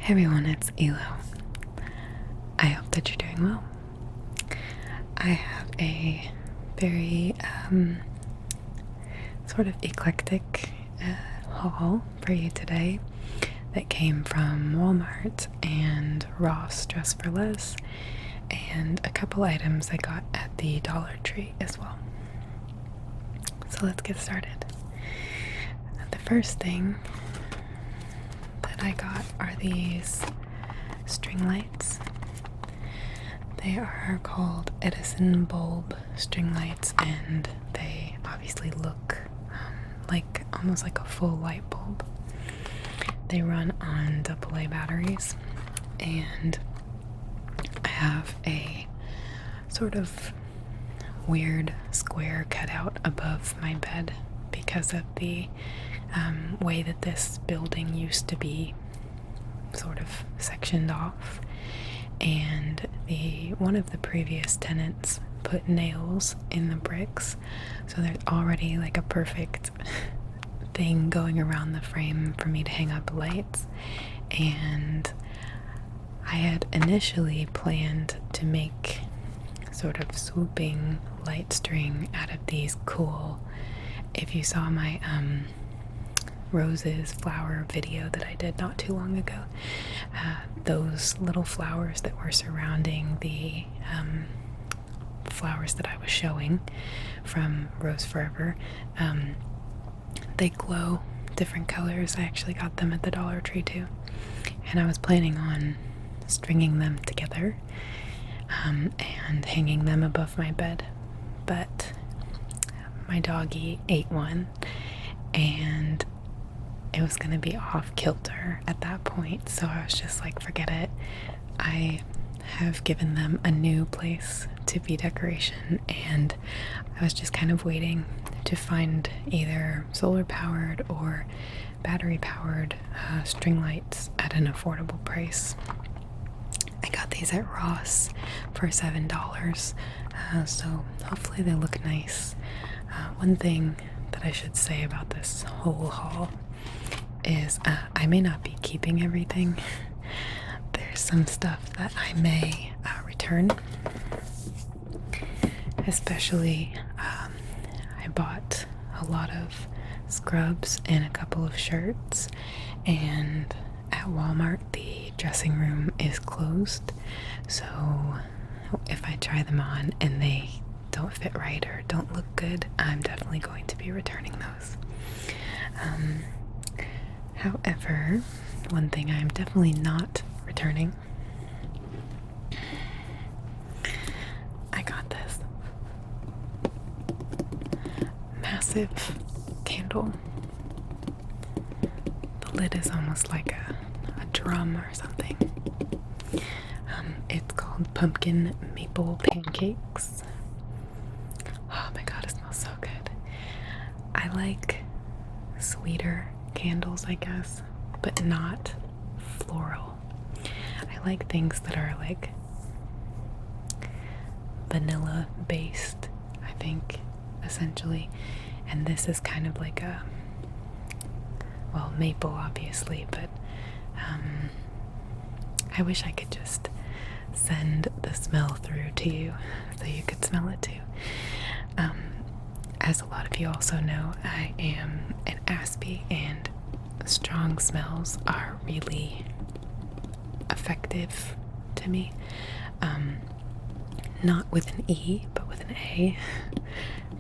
Hey everyone, it's Elo. I hope that you're doing well. I have a very sort of eclectic haul for you today that came from Walmart and Ross Dress for Less, and a couple items I got at the Dollar Tree as well. So let's get started. The first thing that I got are these string lights. They are called Edison bulb string lights, and they obviously look like almost like a full light bulb. They run on AA batteries, and I have a sort of weird square cut out above my bed because of the way that this building used to be sort of sectioned off, and one of the previous tenants put nails in the bricks, so there's already like a perfect thing going around the frame for me to hang up lights. And I had initially planned to make sort of swooping light string out of these cool, if you saw my roses flower video that I did not too long ago, those little flowers that were surrounding the flowers that I was showing from Rose Forever, they glow different colors. I actually got them at the Dollar Tree too, and I was planning on stringing them together and hanging them above my bed, but my doggy ate one and it was going to be off kilter at that point, so I was just like, forget it. I have given them a new place to be decoration, and I was just kind of waiting to find either solar powered or battery powered string lights at an affordable price. I got these at Ross for $7, so hopefully they look nice. One thing that I should say about this whole haul is I may not be keeping everything. There's some stuff that I may return, especially I bought a lot of scrubs and a couple of shirts, and at Walmart the dressing room is closed, so if I try them on and they don't fit right or don't look good, I'm definitely going to be returning those. However, one thing I'm definitely not returning, I got this massive candle. The lid is almost like a drum or something. It's called Pumpkin Maple Pancakes. Oh my god, it smells so good. I like sweeter candles, I guess, but not floral. I like things that are like vanilla based, I think, essentially. And this is kind of like a, well, maple obviously, but I wish I could just send the smell through to you so you could smell it too. As a lot of you also know, I am an Aspie, and strong smells are really effective to me. Not with an E, but with an A.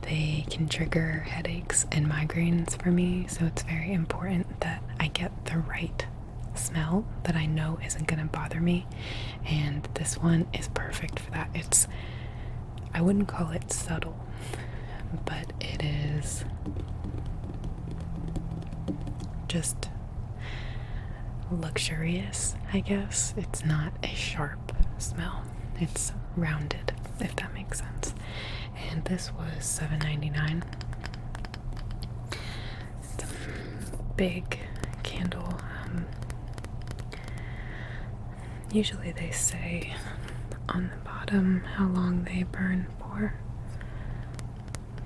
They can trigger headaches and migraines for me, so it's very important that I get the right smell that I know isn't going to bother me, and this one is perfect for that. I wouldn't call it subtle, but it is just luxurious, I guess. It's not a sharp smell. It's rounded, if that makes sense. And this was $7.99. It's a big candle. Usually they say on the bottom how long they burn for.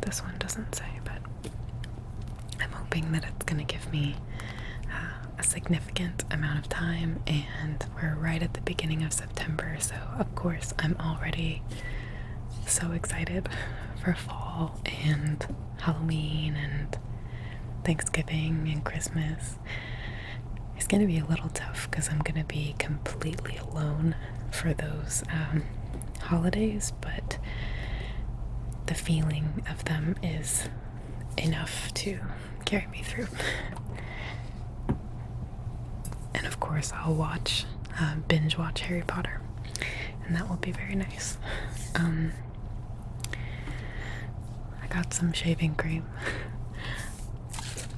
This one doesn't say, but I'm hoping that it's going to give me a significant amount of time, and we're right at the beginning of September, so of course I'm already so excited for fall and Halloween and Thanksgiving and Christmas. It's gonna be a little tough because I'm gonna be completely alone for those holidays, but the feeling of them is enough to carry me through. And of course I'll binge watch Harry Potter, and that will be very nice. I got some shaving cream.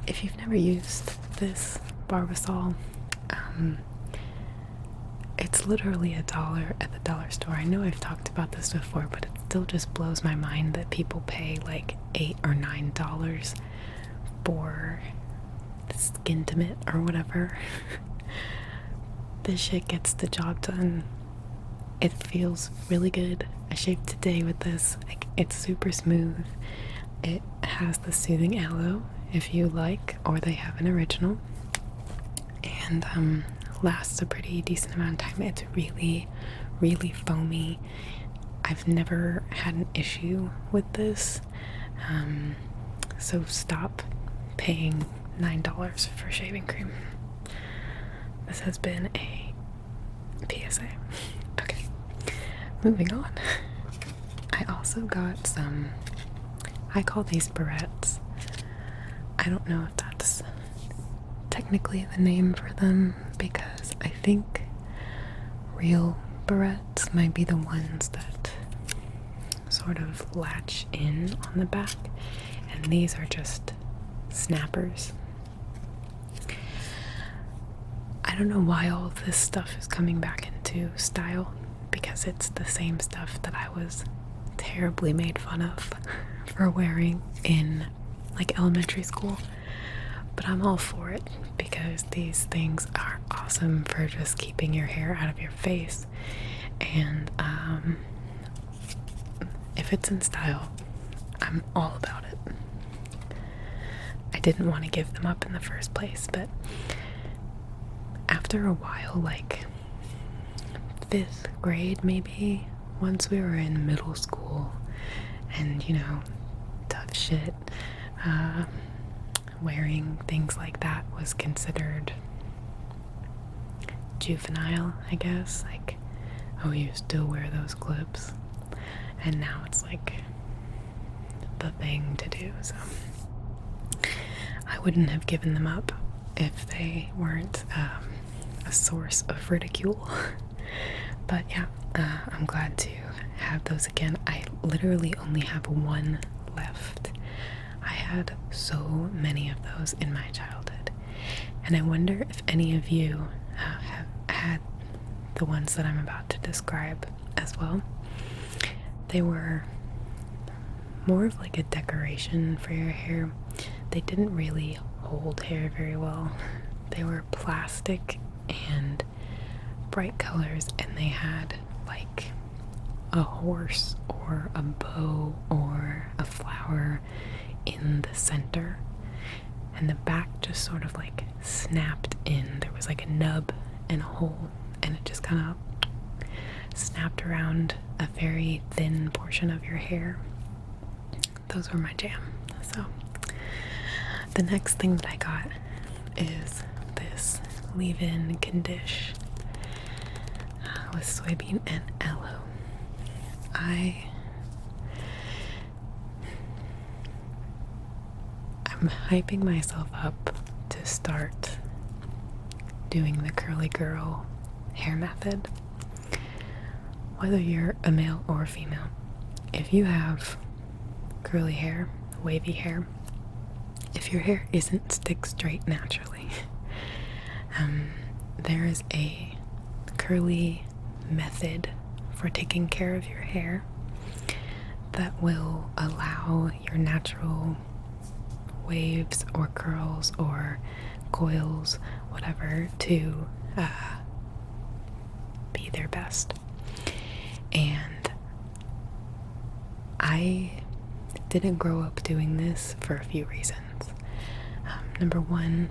If you've never used this Barbasol, it's literally $1 at the dollar store. I know I've talked about this before, but it still just blows my mind that people pay like $8 or $9 for Skintimate or whatever. This shit gets the job done. It feels really good. I shaved today with this. Like, it's super smooth. It has the soothing aloe if you like, or they have an original, and lasts a pretty decent amount of time. It's really, really foamy. I've never had an issue with this, so stop paying $9 for shaving cream. This has been a PSA. Okay, moving on. I also got some, I call these barrettes. I don't know if that's technically the name for them, because I think real barrettes might be the ones that sort of latch in on the back, and these are just snappers. I don't know why all of this stuff is coming back into style, because it's the same stuff that I was terribly made fun of for wearing in like elementary school, but I'm all for it because these things are awesome for just keeping your hair out of your face, and if it's in style, I'm all about it. I didn't want to give them up in the first place, but after a while, like 5th grade maybe, once we were in middle school, and you know, tough shit, wearing things like that was considered juvenile, I guess. Like, oh, you still wear those clips, and now it's like the thing to do. So I wouldn't have given them up if they weren't a source of ridicule. But yeah, I'm glad to have those again. I literally only have one left. I had so many of those in my childhood, and I wonder if any of you have had the ones that I'm about to describe as well. They were more of like a decoration for your hair. They didn't really hold hair very well. They were plastic and bright colors, and they had like a horse or a bow or a flower in the center, and the back just sort of like snapped in. There was like a nub and a hole, and it just kind of snapped around a very thin portion of your hair. Those were my jam. So the next thing that I got is this leave-in condish with soybean and aloe. I'm hyping myself up to start doing the curly girl hair method. Whether you're a male or a female, if you have curly hair, wavy hair, if your hair isn't stick straight naturally, there is a curly method for taking care of your hair that will allow your natural waves or curls or coils, whatever, to be their best. And I didn't grow up doing this for a few reasons. Number one,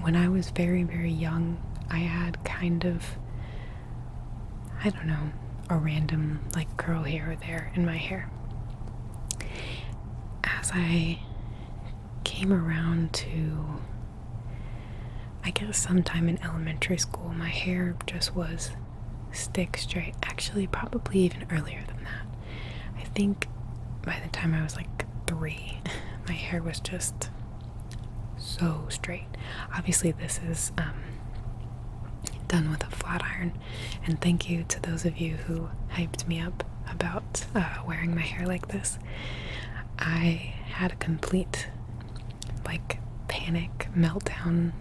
when I was very, very young, I had kind of, I don't know, a random like curl here or there in my hair. As I came around to, I guess sometime in elementary school, my hair just was stick straight. Actually, probably even earlier than that. I think by the time I was like 3, my hair was just so straight. Obviously, this is done with a flat iron, and thank you to those of you who hyped me up about wearing my hair like this. I had a complete like panic meltdown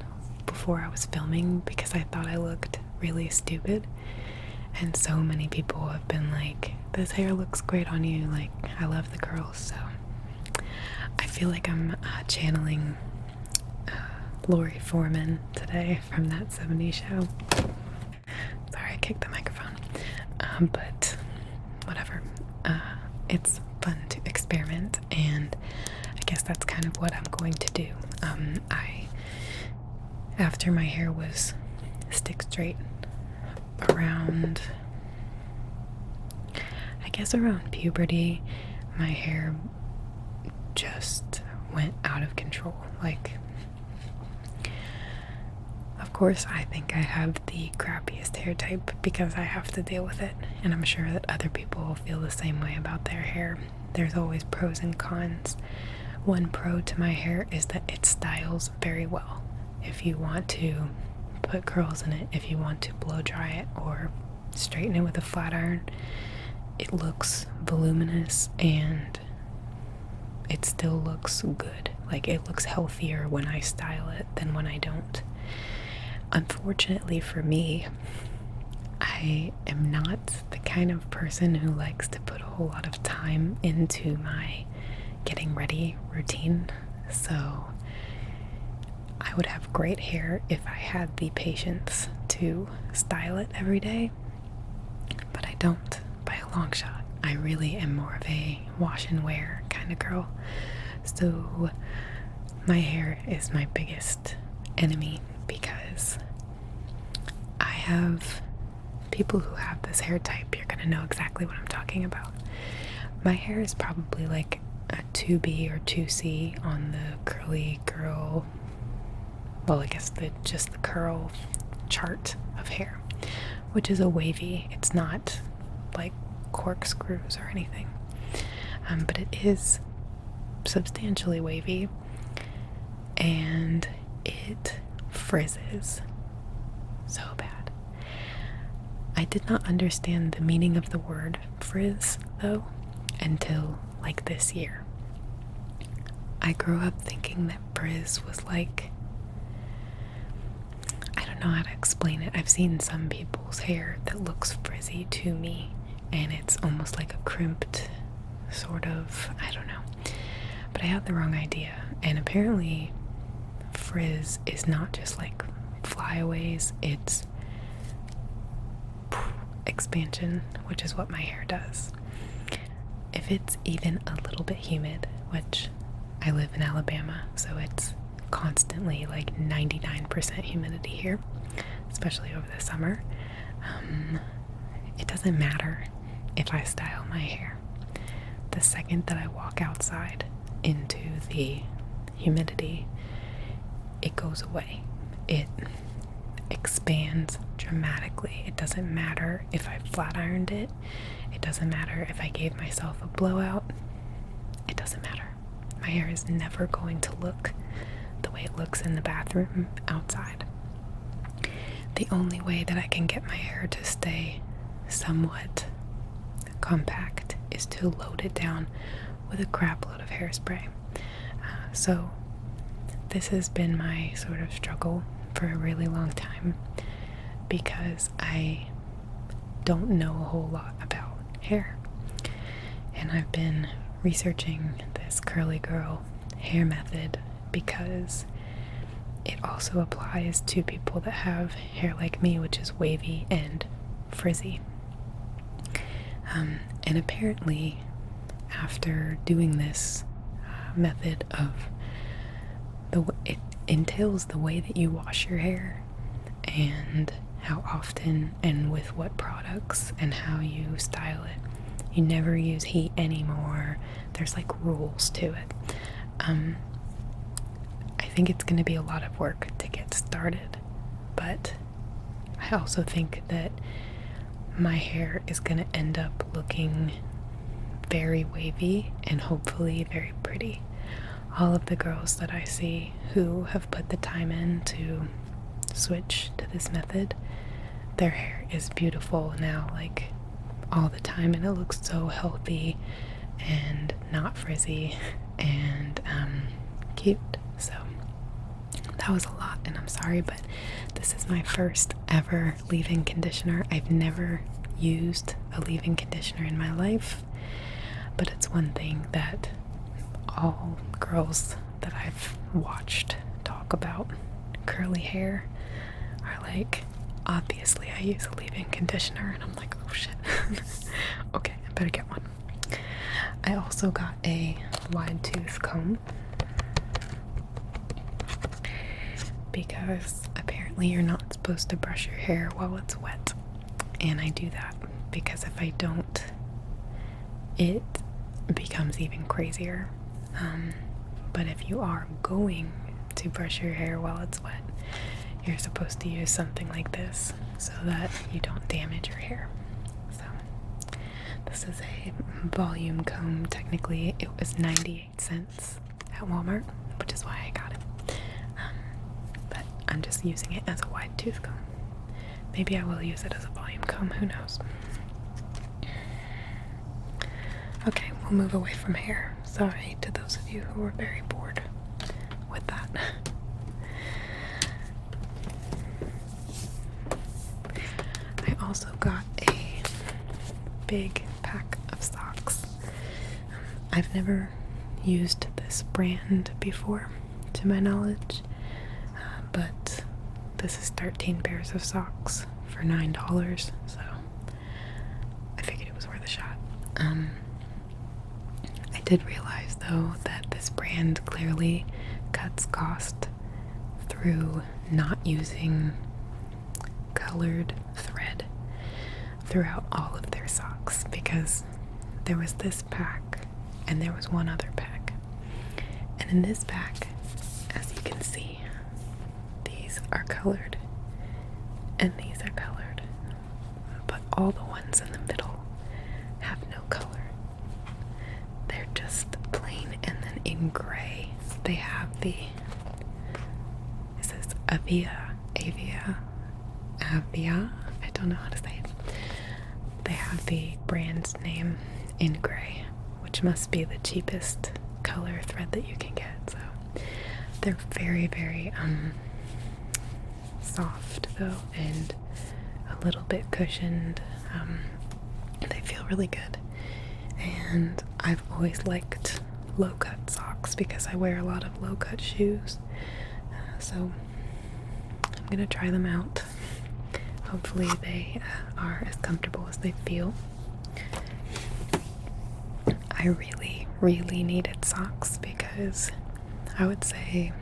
before I was filming because I thought I looked really stupid, and so many people have been like, this hair looks great on you, like I love the curls. So I feel like I'm channeling Lori Foreman today from That 70s Show. Sorry, I kicked the microphone. But whatever. It's fun to experiment, and I guess that's kind of what I'm going to do. After my hair was stick straight around, I guess around puberty, my hair just went out of control. Like, of course, I think I have the crappiest hair type because I have to deal with it, and I'm sure that other people feel the same way about their hair. There's always pros and cons. One pro to my hair is that it styles very well. If you want to put curls in it, if you want to blow dry it or straighten it with a flat iron, it looks voluminous and it still looks good. Like, it looks healthier when I style it than when I don't. Unfortunately for me, I am not the kind of person who likes to put a whole lot of time into my getting ready routine, so I would have great hair if I had the patience to style it every day, but I don't by a long shot. I really am more of a wash and wear kind of girl, so my hair is my biggest enemy because I have people who have this hair type. You're gonna know exactly what I'm talking about. My hair is probably like a 2B or 2C on the curly girl, well, I guess just the curl chart of hair, which is a wavy. It's not like corkscrews or anything, but it is substantially wavy, and it frizzes so bad. I did not understand the meaning of the word frizz, though, until like this year. I grew up thinking that frizz was like, I don't know how to explain it. I've seen some people's hair that looks frizzy to me, and it's almost like a crimped sort of, I don't know. But I had the wrong idea, and apparently frizz is not just like flyaways, it's expansion, which is what my hair does. If it's even a little bit humid, which I live in Alabama, so it's constantly like 99% humidity here, especially over the summer, it doesn't matter if I style my hair. The second that I walk outside into the humidity, it goes away. It expands dramatically. It doesn't matter if I flat ironed it. It doesn't matter if I gave myself a blowout. It doesn't matter. My hair is never going to look the way it looks in the bathroom outside. The only way that I can get my hair to stay somewhat compact is to load it down with a crap load of hairspray. So this has been my sort of struggle for a really long time because I don't know a whole lot about hair. And I've been researching this curly girl hair method because it also applies to people that have hair like me, which is wavy and frizzy. And apparently, after doing this method of entails the way that you wash your hair and how often and with what products and how you style it. You never use heat anymore. There's like rules to it. I think it's going to be a lot of work to get started, but I also think that my hair is going to end up looking very wavy and hopefully very pretty. All of the girls that I see who have put the time in to switch to this method, their hair is beautiful now, like all the time, and it looks so healthy and not frizzy and cute. So that was a lot, and I'm sorry, but this is my first ever leave-in conditioner. I've never used a leave-in conditioner in my life, but it's one thing that all girls that I've watched talk about curly hair are like, obviously I use a leave-in conditioner, and I'm like, oh shit. Okay, I better get one. I also got a wide tooth comb because apparently you're not supposed to brush your hair while it's wet, and I do that because if I don't, it becomes even crazier. But if you are going to brush your hair while it's wet, you're supposed to use something like this so that you don't damage your hair. So this is a volume comb. Technically it was 98 cents at Walmart, which is why I got it. But I'm just using it as a wide tooth comb. Maybe I will use it as a volume comb, who knows. Okay, we'll move away from hair. Sorry to those of you who are very bored with that. I also got a big pack of socks. I've never used this brand before, to my knowledge, but this is 13 pairs of socks for $9, so I figured it was worth a shot. I did realize though that this brand clearly cuts cost through not using colored thread throughout all of their socks, because there was this pack and there was one other pack, and in this pack, as you can see, these are colored and these are colored, but all the ones in the middle have no color. They're just plain, and then in gray they have the, this is Avia, I don't know how to say it. They have the brand name in gray, which must be the cheapest color thread that you can get. So they're very, very soft though, and a little bit cushioned. They feel really good, and I've always liked low-cut socks because I wear a lot of low-cut shoes, so I'm gonna try them out. Hopefully they are as comfortable as they feel. I really, really needed socks because I would say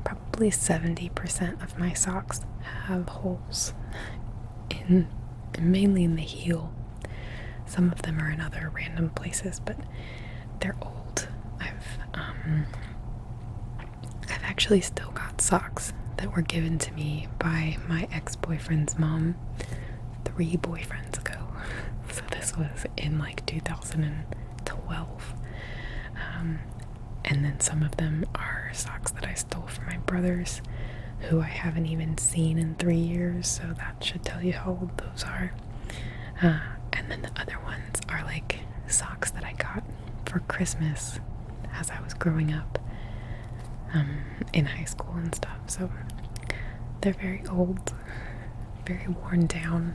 probably 70% of my socks have holes mainly in the heel. Some of them are in other random places, but they're old. I've actually still got socks that were given to me by my ex-boyfriend's mom 3 boyfriends ago. So this was in like 2012. And then some of them are socks that I stole from my brothers, who I haven't even seen in 3 years, so that should tell you how old those are. And then the other ones are like socks that I got for Christmas as I was growing up in high school and stuff. So they're very old, very worn down.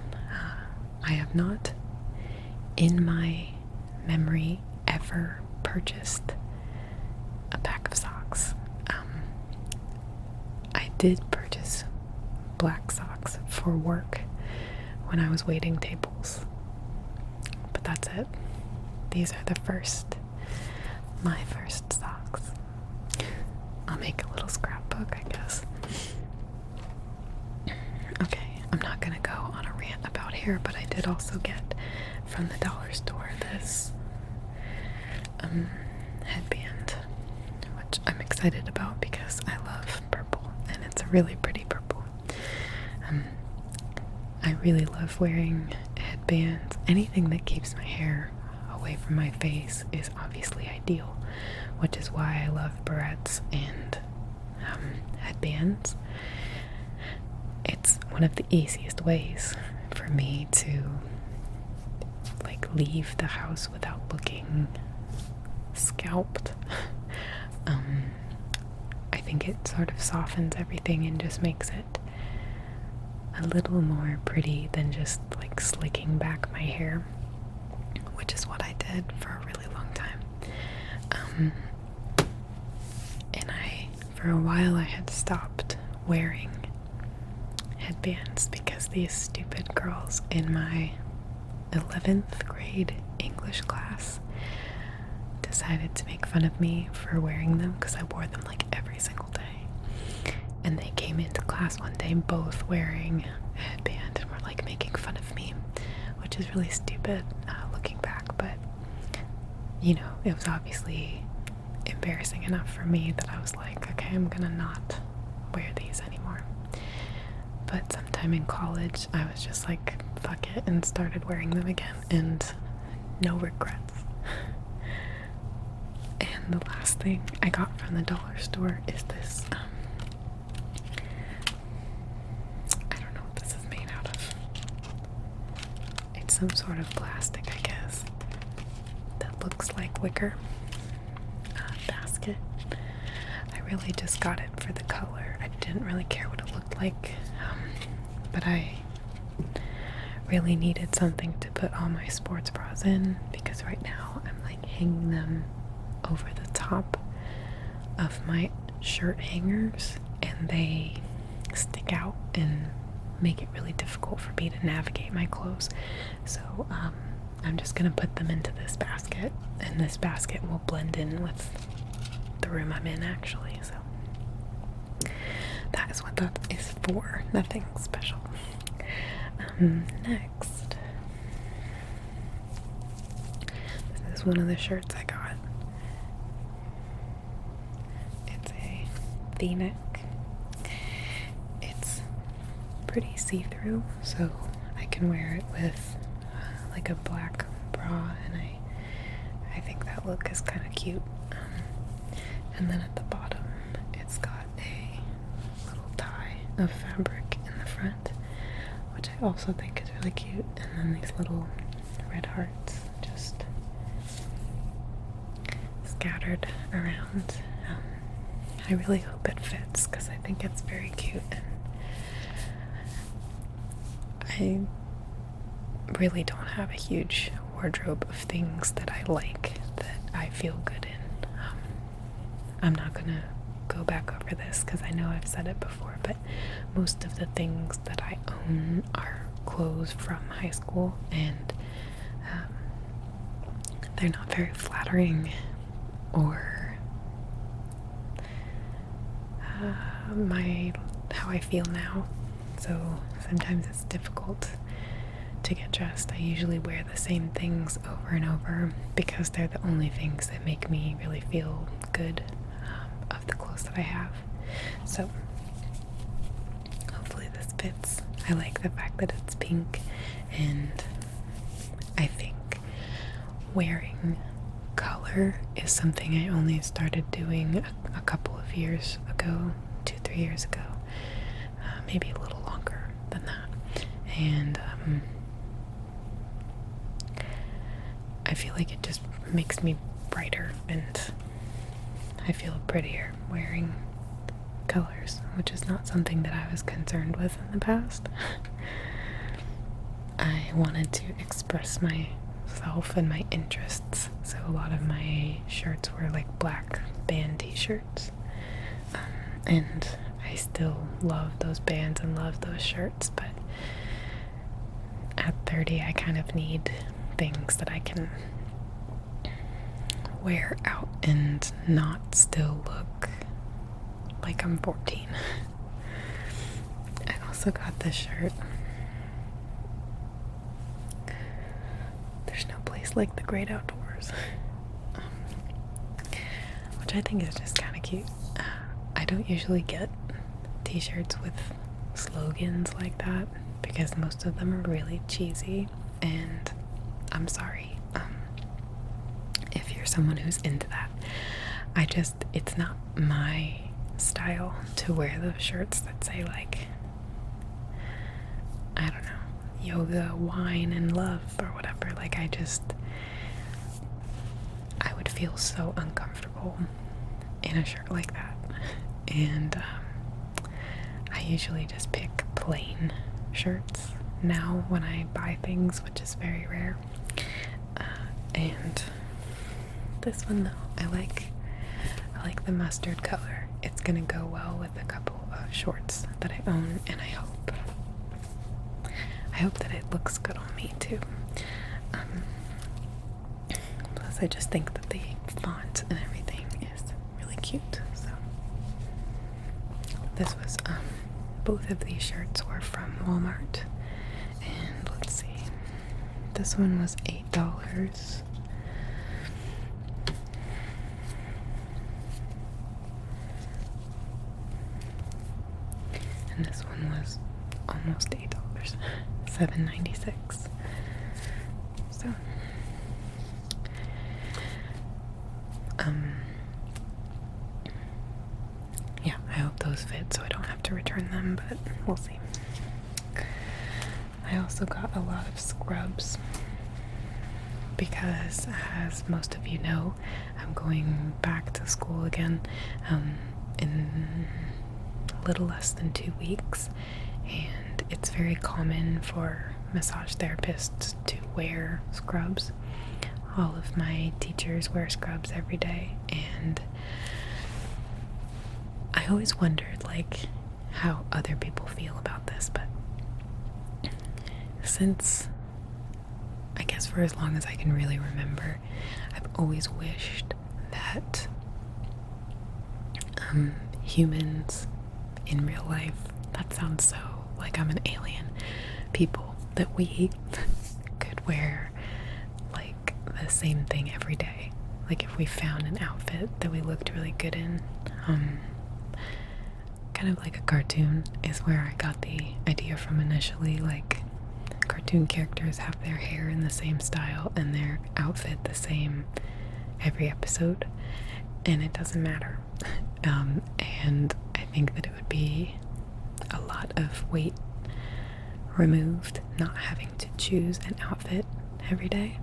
I have not, in my memory, ever purchased a pack of socks. I did purchase black socks for work when I was waiting tables, but that's it. These are my first socks. I'm make a little scrapbook, I guess. Okay, I'm not gonna go on a rant about hair, but I did also get from the dollar store this headband, which I'm excited about because I love purple, and it's a really pretty purple. I really love wearing headbands. Anything that keeps my hair away from my face is obviously ideal, which is why I love barrettes and headbands. It's one of the easiest ways for me to like leave the house without looking scalped. I think it sort of softens everything and just makes it a little more pretty than just like slicking back my hair, which is what I did for a really long time. And for a while I had stopped wearing headbands because these stupid girls in my 11th grade English class decided to make fun of me for wearing them because I wore them like every single day. And they came into class one day both wearing a headband and were like making fun of me, which is really stupid looking back, but you know, it was obviously embarrassing enough for me that I was like, okay, I'm gonna not wear these anymore. But sometime in college I was just like, fuck it, and started wearing them again, and no regrets. And the last thing I got from the dollar store is this I don't know what this is made out of. It's some sort of plastic, I guess, that looks like wicker basket. I really just got it for the color. I didn't really care what it looked like, but I really needed something to put all my sports bras in because right now I'm like hanging them over the top of my shirt hangers and they stick out and make it really difficult for me to navigate my clothes. So I'm just gonna put them into this basket, and this basket will blend in with the room I'm in actually. So that is what that is for. Nothing special. Next, this is one of the shirts I got. It's a V-neck. It's pretty see-through, so I can wear it with like a black bra, and I think that look is kind of cute. And then at the bottom, it's got a little tie of fabric in the front, which I also think is really cute. And then these little red hearts just scattered around. I really hope it fits because I think it's very cute, and I really don't have a huge wardrobe of things that I like, that I feel good in. I'm not gonna go back over this because I know I've said it before, but most of the things that I own are clothes from high school, and they're not very flattering or how I feel now. So sometimes it's difficult to get dressed. I usually wear the same things over and over because they're the only things that make me really feel good of the clothes that I have. So hopefully this fits. I like the fact that it's pink, and I think wearing color is something I only started doing a couple of years ago, 2-3 years ago, maybe a little longer than that. And I feel like it just makes me brighter, and I feel prettier wearing colors, which is not something that I was concerned with in the past. I wanted to express myself and my interests, so a lot of my shirts were like black band t-shirts, and I still love those bands and love those shirts, but at 30 I kind of need things that I can wear out and not still look like I'm 14. I also got this shirt. There's no place like the great outdoors. Which I think is just kind of cute. I don't usually get t-shirts with slogans like that because most of them are really cheesy, and I'm sorry if you're someone who's into that. It's not my style to wear those shirts that say, like, I don't know, yoga, wine, and love or whatever. Like, I would feel so uncomfortable in a shirt like that. And I usually just pick plain shirts now when I buy things, which is very rare. And this one, though, I like the mustard color. It's gonna go well with a couple of shorts that I own, and I hope that it looks good on me too. Plus, I just think that the font and everything is really cute. So this was both of these shirts were from Walmart, and let's see, this one was $8. And this one was almost $8, $7.96. So, yeah, I hope those fit so I don't have to return them, but we'll see. I also got a lot of scrubs because, as most of you know, I'm going back to school again in a little less than 2 weeks, and it's very common for massage therapists to wear scrubs. All of my teachers wear scrubs every day, and I always wondered, like, how other people feel about this, but since, I guess for as long as I can really remember, I've always wished that humans in real life, that sounds so like I'm an alien, people, that we could wear like the same thing every day. Like if we found an outfit that we looked really good in, kind of like a cartoon is where I got the idea from initially. Like, cartoon characters have their hair in the same style and their outfit the same every episode, and it doesn't matter. And I think that it would be a lot of weight removed not having to choose an outfit every day,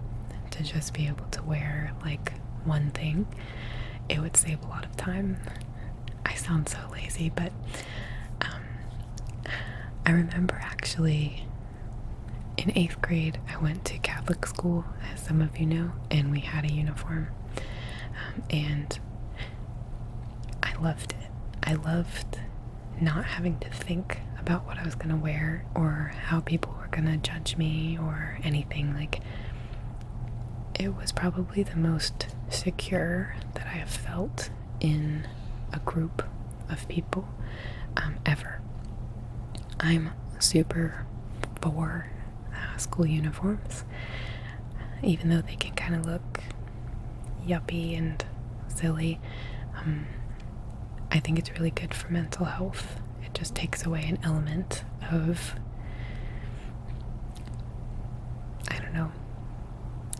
to just be able to wear like one thing. It would save a lot of time. I sound so lazy, but I remember actually in 8th grade I went to Catholic school, as some of you know, and we had a uniform, and I loved it. I loved not having to think about what I was going to wear or how people were going to judge me or anything. Like, it was probably the most secure that I have felt in a group of people ever. I'm super for school uniforms, even though they can kind of look yuppie and silly. I think it's really good for mental health. It just takes away an element of, I don't know,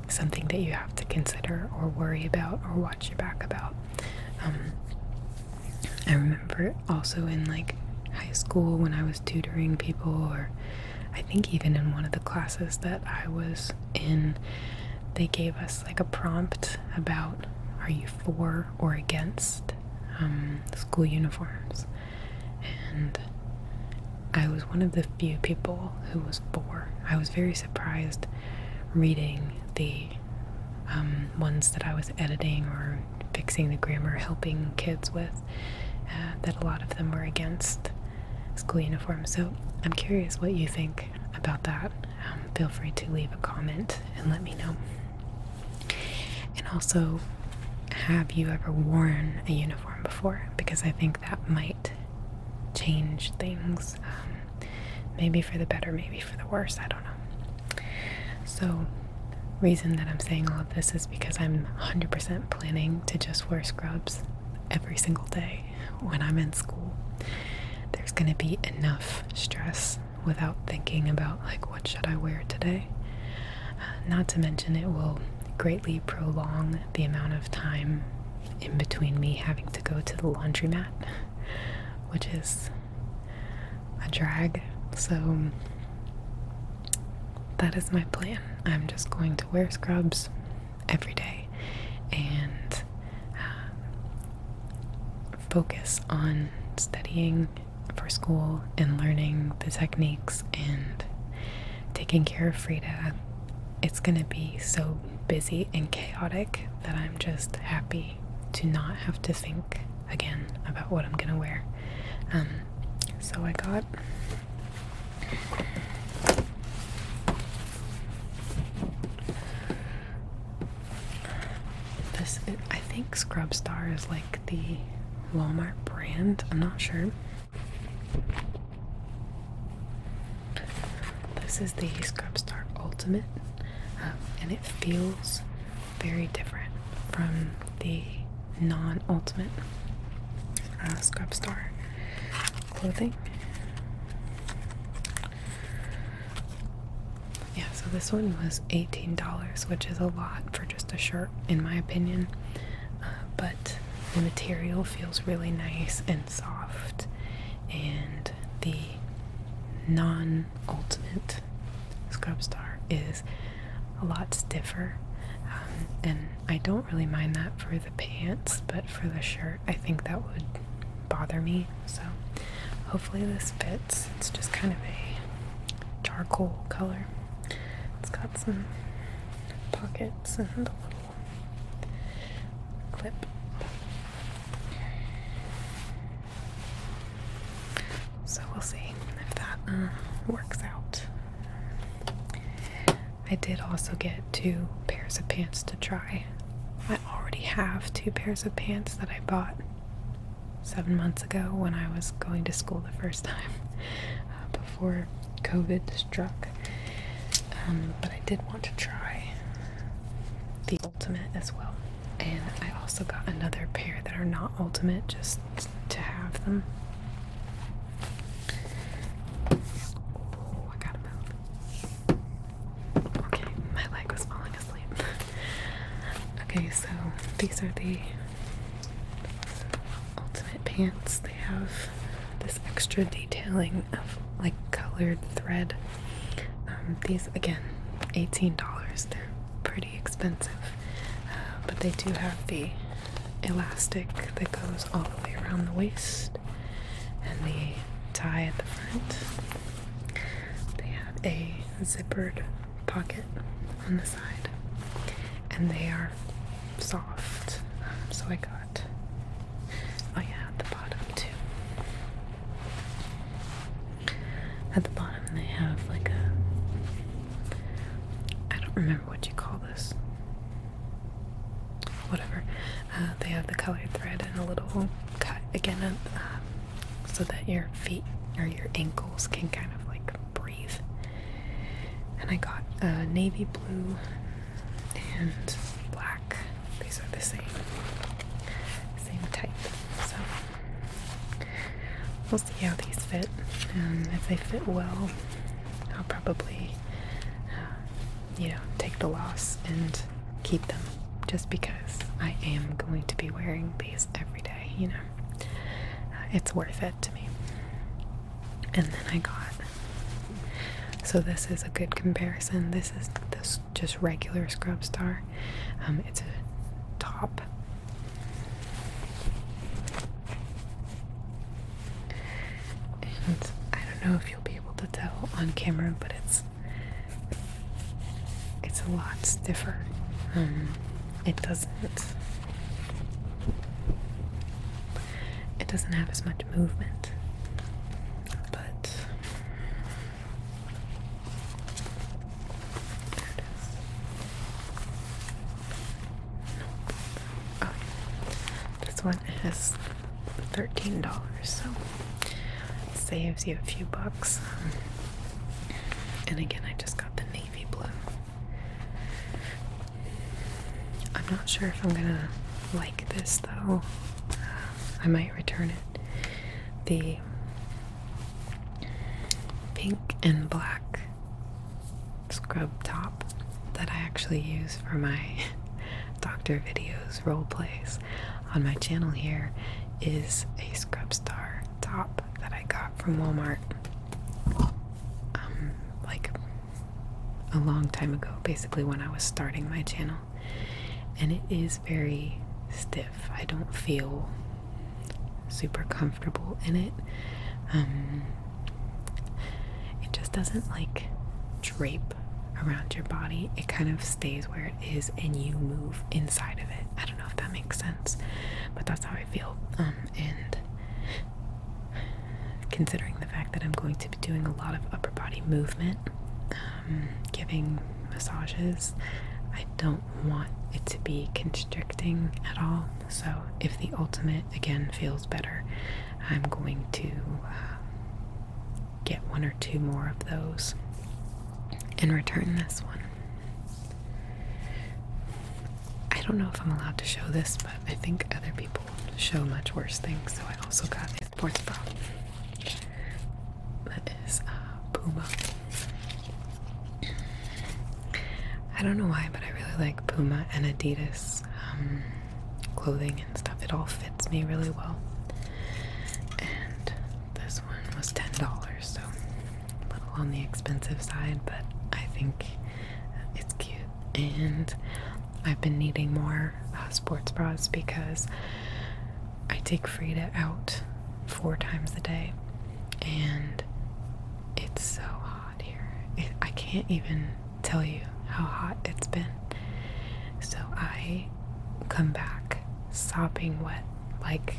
something that you have to consider or worry about or watch your back about. I remember also in like high school when I was tutoring people, or I think even in one of the classes that I was in, they gave us like a prompt about, are you for or against school uniforms? And I was one of the few people who was for. I was very surprised reading the ones that I was editing or fixing the grammar, helping kids with, that a lot of them were against school uniforms. So I'm curious what you think about that. Feel free to leave a comment and let me know. And also, have you ever worn a uniform before? Because I think that might change things, maybe for the better, maybe for the worse, I don't know. So reason that I'm saying all of this is because I'm 100% planning to just wear scrubs every single day when I'm in school. There's going to be enough stress without thinking about, like, what should I wear today? Not to mention it will greatly prolong the amount of time in between me having to go to the laundromat, which is a drag. So that is my plan. I'm just going to wear scrubs every day and focus on studying for school and learning the techniques and taking care of Frida. It's gonna be so busy and chaotic that I'm just happy to not have to think again about what I'm gonna wear. So I got this. I think Scrub Star is like the Walmart brand. I'm not sure. This is the Scrub Star Ultimate, and it feels very different from the non-ultimate Scrub Star clothing. Yeah, so this one was $18, which is a lot for just a shirt, in my opinion. But the material feels really nice and soft, and the non-ultimate Scrub Star is a lot stiffer, and I don't really mind that for the pants, but for the shirt I think that would bother me. So hopefully this fits. It's just kind of a charcoal color. It's got some pockets and a little clip. So we'll see if that works out. I did also get 2 pairs of pants to try. I already have 2 pairs of pants that I bought 7 months ago when I was going to school the first time, before COVID struck. But I did want to try the ultimate as well. And I also got another pair that are not ultimate just to have them. Oh, I gotta move. Okay, my leg was falling asleep. Okay, so these are the ultimate pants. They have this extra detailing of like colored thread. These, again, $18. They're pretty expensive, but they do have the elastic that goes all the way around the waist and the tie at the front. They have a zippered pocket on the side, and they are soft. So I got, oh yeah, at the bottom too. At the bottom they have like a, I don't remember what you call this. Whatever. They have the colored thread and a little cut again, so that your feet or your ankles can kind of like breathe. And I got navy blue and black. These are the same type. So we'll see how these fit. If they fit well, I'll probably, take the loss and keep them, just because I am going to be wearing these every day, it's worth it to me. And then I got, so this is a good comparison. This is this just regular Scrub Star. It's a top. And I don't know if you'll be able to tell on camera, but it's a lot stiffer. It doesn't have as much movement, but there it is. No. Oh, this one is $13, so it saves you a few bucks. And again, I just got the navy blue. I'm not sure if I'm gonna like this though. I might return it. The pink and black scrub top that I actually use for my doctor videos, role plays on my channel here, is a Scrub Star top that I got from Walmart like a long time ago, basically when I was starting my channel, and it is very stiff. I don't feel super comfortable in it. It just doesn't like drape around your body. It kind of stays where it is and you move inside of it. I don't know if that makes sense, but that's how I feel. And considering the fact that I'm going to be doing a lot of upper body movement, giving massages, I don't want it to be constricting at all. So if the Ultimate again feels better, I'm going to get 1 or 2 more of those and return this one. I don't know if I'm allowed to show this, but I think other people show much worse things, so I also got a sports bra. That is Puma. I don't know why, but I really like Puma and Adidas clothing and stuff. It all fits me really well. And this one was $10, so a little on the expensive side, but I think it's cute. And I've been needing more sports bras because I take Frida out 4 times a day, and it's so hot here. I can't even tell you how hot it's been. So I come back sopping wet, like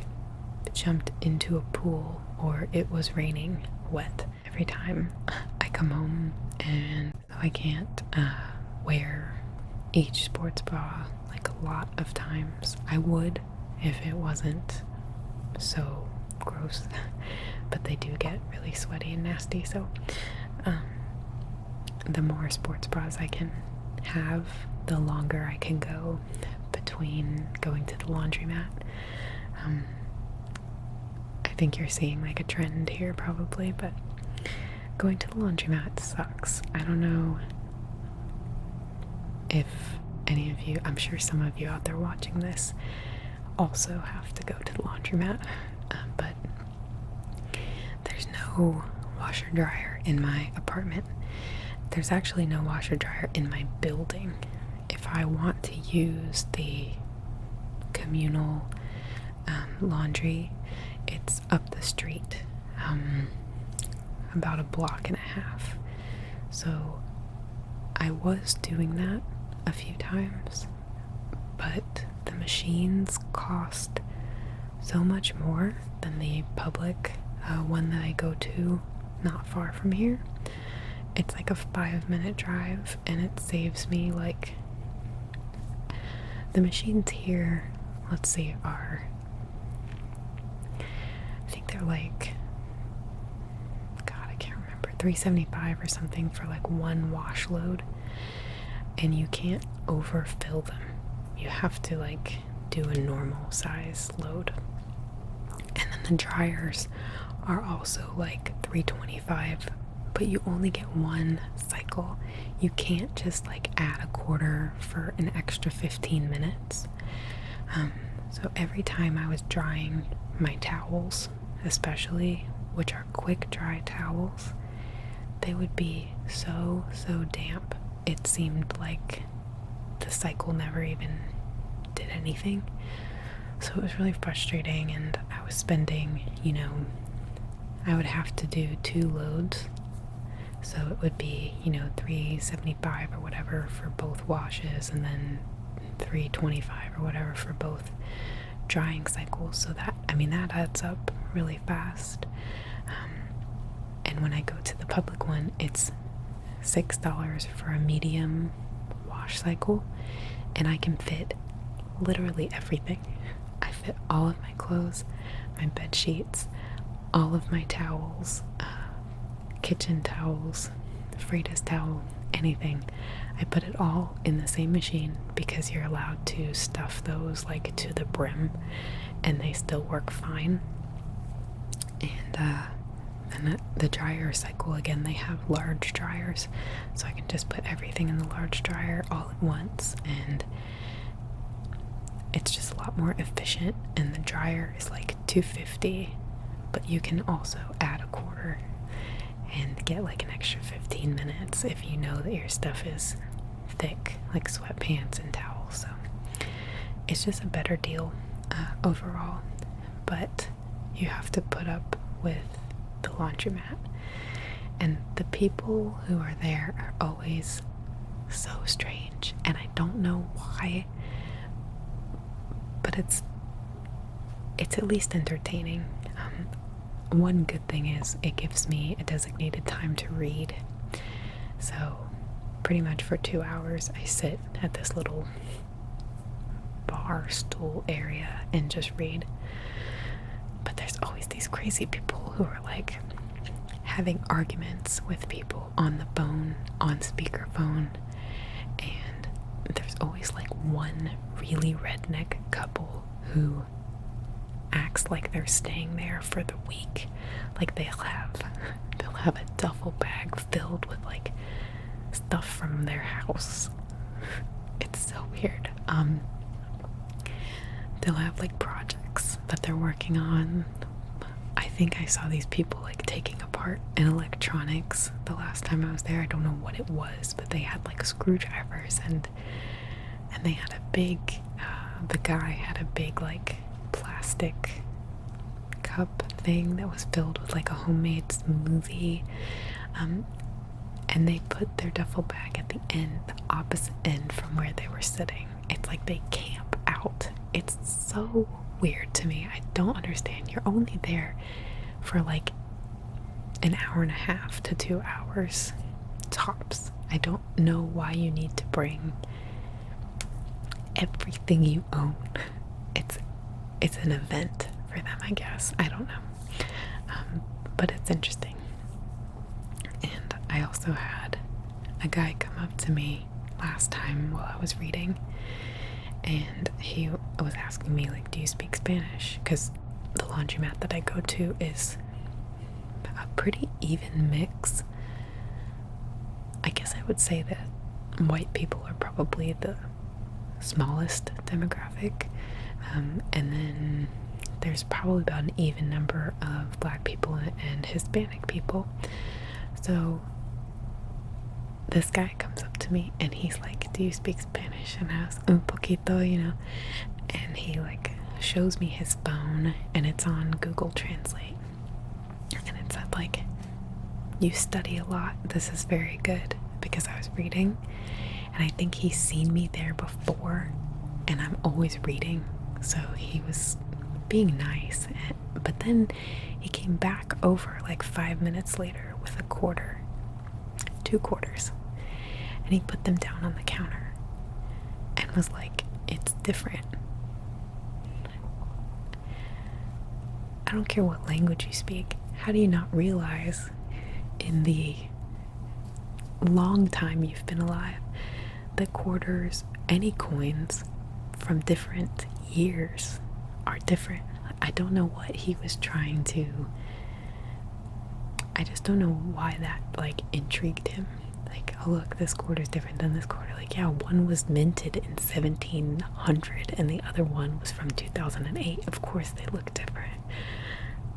jumped into a pool or it was raining wet every time I come home, and so I can't wear each sports bra like a lot of times. I would if it wasn't so gross, but they do get really sweaty and nasty, so the more sports bras I can have, the longer I can go between going to the laundromat. I think you're seeing like a trend here probably, but going to the laundromat sucks. I don't know if any of you, I'm sure some of you out there watching this also have to go to the laundromat, but there's no washer dryer in my apartment. There's actually no washer dryer in my building. If I want to use the communal laundry, it's up the street, about a block and a half. So I was doing that a few times, but the machines cost so much more than the public one that I go to not far from here. It's like a 5-minute drive, and it saves me like, the machines here, let's see, are, I think they're like, God, I can't remember, $3.75 or something for like 1 wash load, and you can't overfill them. You have to like do a normal size load. And then the dryers are also like $3.25, but you only get 1 cycle. You can't just like add a quarter for an extra 15 minutes. So every time I was drying my towels, especially, which are quick dry towels, they would be so damp. It seemed like the cycle never even did anything. So it was really frustrating, and I was spending, I would have to do 2 loads. So it would be, $3.75 or whatever for both washes, and then $3.25 or whatever for both drying cycles. So that adds up really fast. And when I go to the public one, it's $6 for a medium wash cycle, and I can fit literally everything. I fit all of my clothes, my bed sheets, all of my towels, kitchen towels, Frida's towel, anything. I put it all in the same machine because you're allowed to stuff those like to the brim and they still work fine. And then the dryer cycle, again, they have large dryers, so I can just put everything in the large dryer all at once, and it's just a lot more efficient. And the dryer is like $2.50, but you can also add a quarter and get like an extra 15 minutes if you know that your stuff is thick, like sweatpants and towels. So it's just a better deal overall, but you have to put up with the laundromat, and the people who are there are always so strange, and I don't know why, but it's at least entertaining. One good thing is it gives me a designated time to read, so pretty much for 2 hours I sit at this little bar stool area and just read. But there's always these crazy people who are like having arguments with people on the phone, on speakerphone, and there's always like one really redneck couple who acts like they're staying there for the week. Like they'll have a duffel bag filled with like stuff from their house. It's so weird. They'll have like projects that they're working on. I think I saw these people like taking apart an electronics the last time I was there. I don't know what it was, but they had like screwdrivers and they had a big the guy had a big like plastic cup thing that was filled with like a homemade smoothie, and they put their duffel bag at the end, the opposite end from where they were sitting. It's like they camp out. It's so weird to me. I don't understand. You're only there for like an hour and a half to 2 hours tops. I don't know why you need to bring everything you own. It's an event for them, I guess. I don't know. But it's interesting. And I also had a guy come up to me last time while I was reading, and he was asking me like, do you speak Spanish? Because the laundromat that I go to is a pretty even mix. I guess I would say that white people are probably the smallest demographic, and then there's probably about an even number of black people and Hispanic people. So this guy comes up to me and he's like, do you speak Spanish? And I ask, un poquito, you know, and he like shows me his phone, and it's on Google Translate, and it said like, you study a lot, this is very good, because I was reading, and I think he's seen me there before, and I'm always reading, so he was being nice. But then he came back over like 5 minutes later with a quarter, 2 quarters, and he put them down on the counter and was like, it's different. I don't care what language you speak. How do you not realize in the long time you've been alive that quarters, any coins from different years are different? I don't know what he was trying to, I just don't know why that like intrigued him. Like, oh look, this quarter is different than this quarter. Like, yeah, one was minted in 1700 and the other one was from 2008. Of course they look different.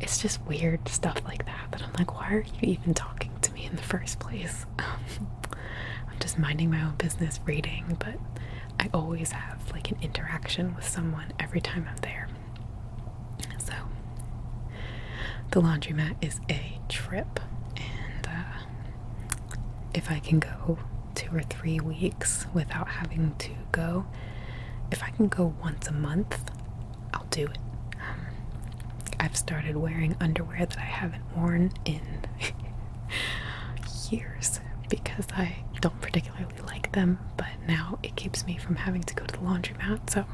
It's just weird stuff like that. But I'm like, why are you even talking to me in the first place? I'm just minding my own business reading, but I always have like an interaction with someone every time I'm there. So the laundromat is a trip, and if I can go 2 or 3 weeks without having to go, if I can go once a month, I'll do it. I've started wearing underwear that I haven't worn in years because I don't particularly like them, but now it keeps me from having to go to the laundromat, so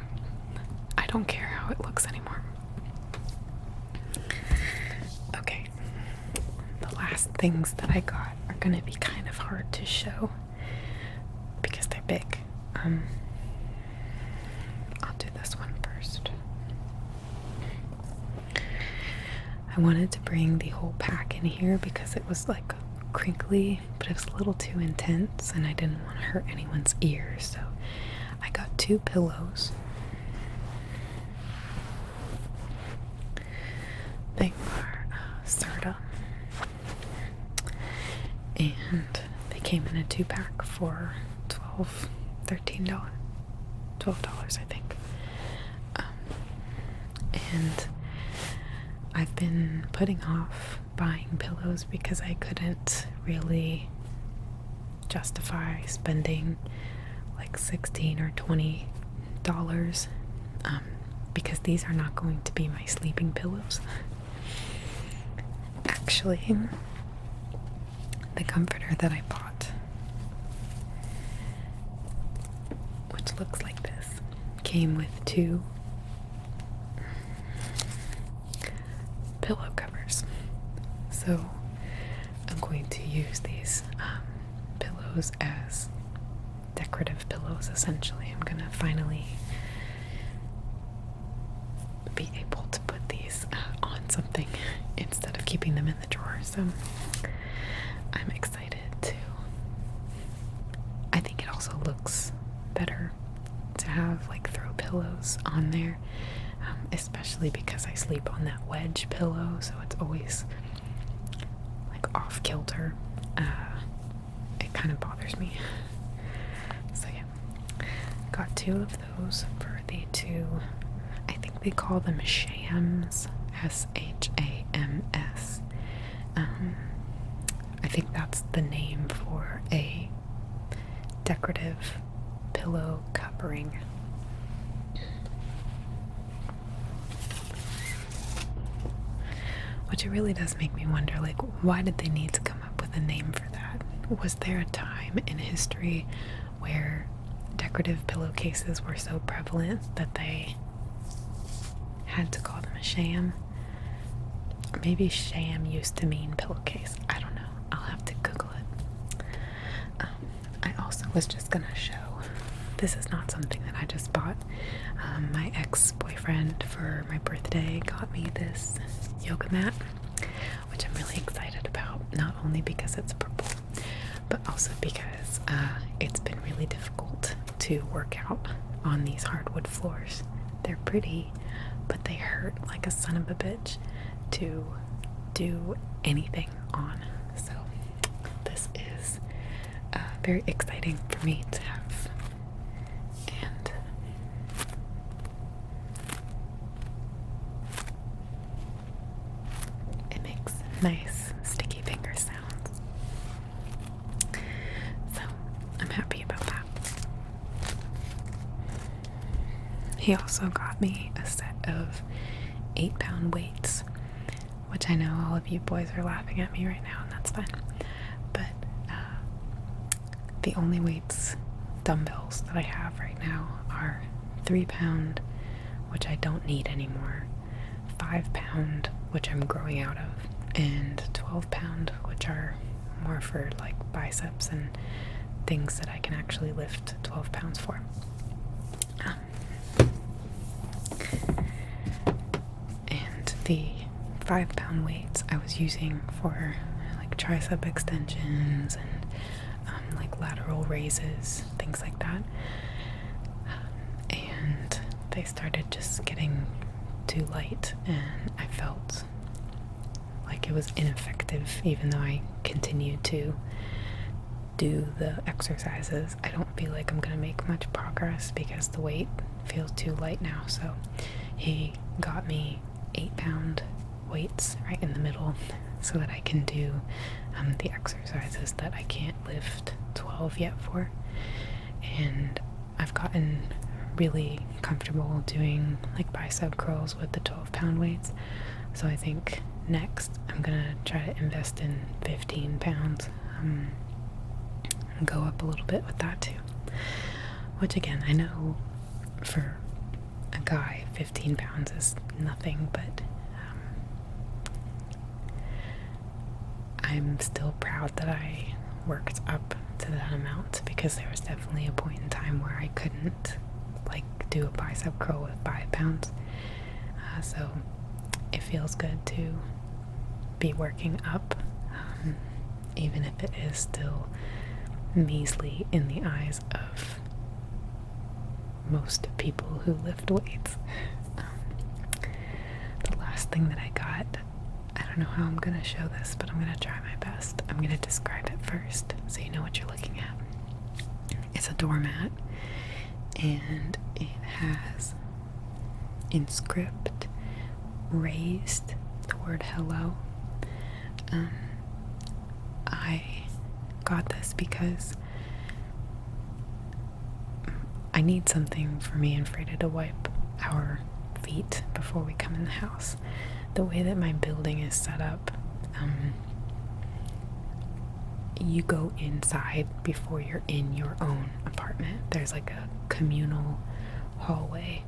I don't care how how it looks anymore. Okay, the last things that I got are gonna be kind of hard to show because they're big. I'll do this one first. I wanted to bring the whole pack in here because it was like crinkly, but it was a little too intense and I didn't want to hurt anyone's ears, so I got 2 pillows. They are Serta, and they came in a 2-pack for $13, $12 I think. And I've been putting off buying pillows because I couldn't really justify spending like $16 or $20 because these are not going to be my sleeping pillows. Actually, the comforter that I bought, which looks like this, came with 2 pillow covers. So I'm going to use these pillows as decorative pillows essentially. I'm gonna finally be able to put these on something instead of keeping them in the drawer. So I'm excited to. I think it also looks better to have like throw pillows on there, especially because I sleep on that wedge pillow, so it's always like off kilter. It kind of bothers me. So yeah, got 2 of those for the 2. I think they call them shams, shams. I think that's the name for a decorative pillow covering. Which it really does make me wonder, like, why did they need to come up with a name for that? Was there a time in history where decorative pillowcases were so prevalent that they had to call them a sham? Or maybe sham used to mean pillowcase. I don't know. I'll have to Google it. I also was just gonna show, this is not something that I just bought. My ex-boyfriend for my birthday got me this yoga mat, which I'm really excited about, not only because it's purple, but also because it's been really difficult to work out on these hardwood floors. They're pretty, but they hurt like a son of a bitch to do anything on. So this is very exciting for me to have. And it makes nice sticky finger sounds. So I'm happy about that. He also got me a set of 8-pound weights, which I know all of you boys are laughing at me right now, and that's fine. But the only weights, dumbbells that I have right now are 3-pound, which I don't need anymore, 5-pound, which I'm growing out of, and 12-pound, which are more for like biceps and things that I can actually lift 12 pounds for. And the 5-pound weights I was using for like tricep extensions and like lateral raises, things like that. And they started just getting too light, and I felt like it was ineffective even though I continued to do the exercises. I don't feel like I'm gonna make much progress because the weight feels too light now. So he got me 8-pound weights right in the middle so that I can do the exercises that I can't lift 12 yet for. And I've gotten really comfortable doing like bicep curls with the 12-pound weights. So I think next I'm gonna try to invest in 15 pounds and go up a little bit with that too. Which again, I know for a guy, 15 pounds is nothing, but I'm still proud that I worked up to that amount, because there was definitely a point in time where I couldn't like do a bicep curl with 5 pounds. So it feels good to be working up, even if it is still measly in the eyes of most people who lift weights. The last thing that I got, I don't know how I'm gonna show this, but I'm gonna try my best. I'm gonna describe it first so you know what you're looking at. It's a doormat, and it has in script raised the word hello. I got this because I need something for me and Freda to wipe our feet before we come in the house. The way that my building is set up, you go inside before you're in your own apartment. There's like a communal hallway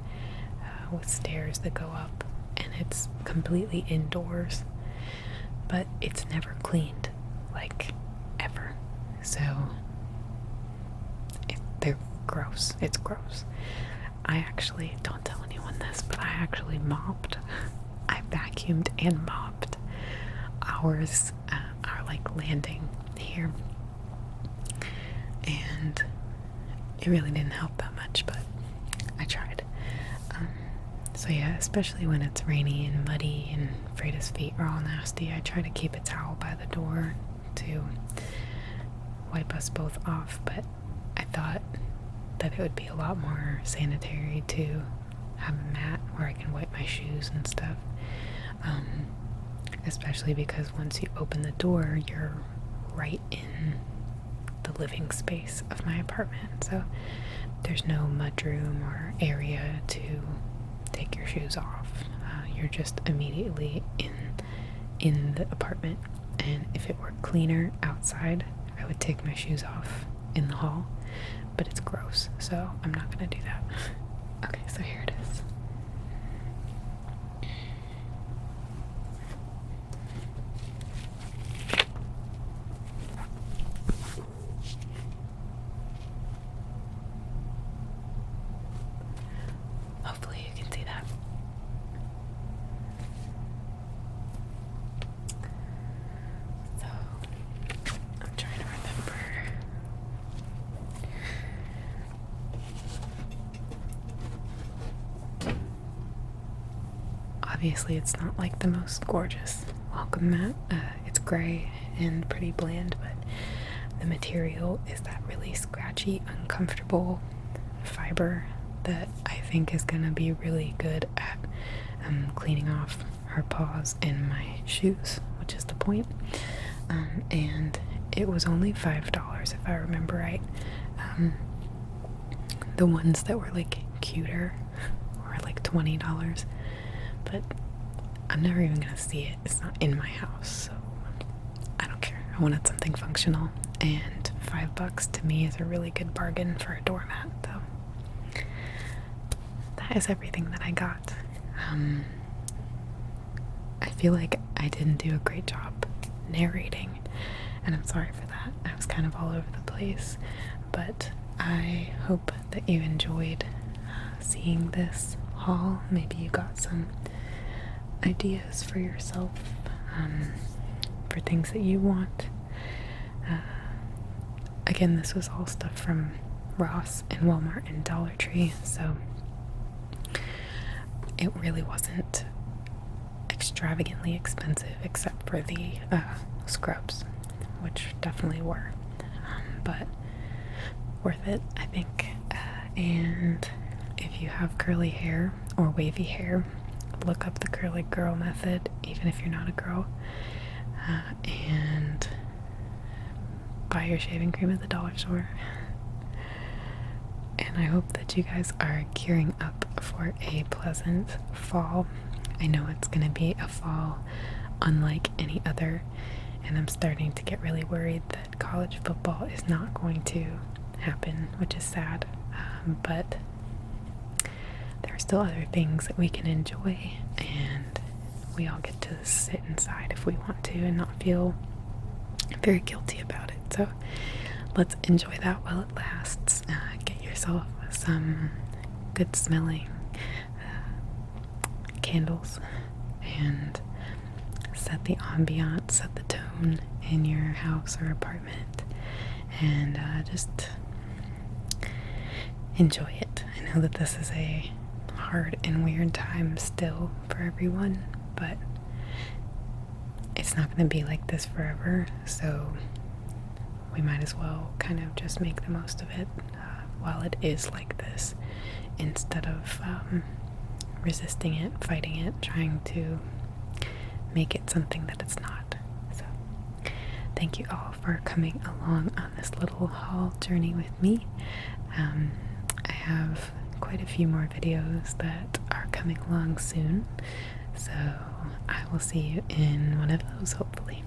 with stairs that go up, and it's completely indoors, but it's never cleaned, like, ever. So they're gross. It's gross. I actually, don't tell anyone this, but I actually mopped. I vacuumed and mopped our like landing here, and it really didn't help that much, but I tried. So yeah, especially when it's rainy and muddy and Freda's feet are all nasty, I try to keep a towel by the door to wipe us both off, but I thought that it would be a lot more sanitary to have a mat where I can wipe my shoes and stuff, especially because once you open the door, you're right in the living space of my apartment, so there's no mudroom or area to take your shoes off. You're just immediately in the apartment, and if it were cleaner outside, I would take my shoes off in the hall, but it's gross, so I'm not gonna do that. Okay, so here it is. Hopefully you can see that. So, I'm trying to remember. Obviously, it's not like the most gorgeous welcome mat. It's gray and pretty bland, but the material is that really scratchy, uncomfortable fiber that I think is going to be really good at cleaning off her paws and my shoes, which is the point. And it was only $5 if I remember right. The ones that were like cuter were like $20, but I'm never even gonna see it. It's not in my house, so I don't care. I wanted something functional, and $5 to me is a really good bargain for a doormat, though. That is everything that I got. I feel like I didn't do a great job narrating, and I'm sorry for that. I was kind of all over the place, but I hope that you enjoyed seeing this haul. Maybe you got some ideas for yourself, for things that you want. Again, this was all stuff from Ross and Walmart and Dollar Tree, so it really wasn't extravagantly expensive except for the scrubs, which definitely were, but worth it, I think. And if you have curly hair or wavy hair, look up the curly girl method, even if you're not a girl, and buy your shaving cream at the dollar store. And I hope that you guys are gearing up for a pleasant fall. I know it's going to be a fall unlike any other, and I'm starting to get really worried that college football is not going to happen, which is sad, but there's still other things that we can enjoy, and we all get to sit inside if we want to and not feel very guilty about it. So let's enjoy that while it lasts. Get yourself some good smelling candles and set the ambiance, set the tone in your house or apartment, and just enjoy it. I know that this is a hard and weird time still for everyone, but it's not going to be like this forever, so we might as well kind of just make the most of it while it is like this, instead of resisting it, fighting it, trying to make it something that it's not. So thank you all for coming along on this little haul journey with me. I have quite a few more videos that are coming along soon, so I will see you in one of those, hopefully.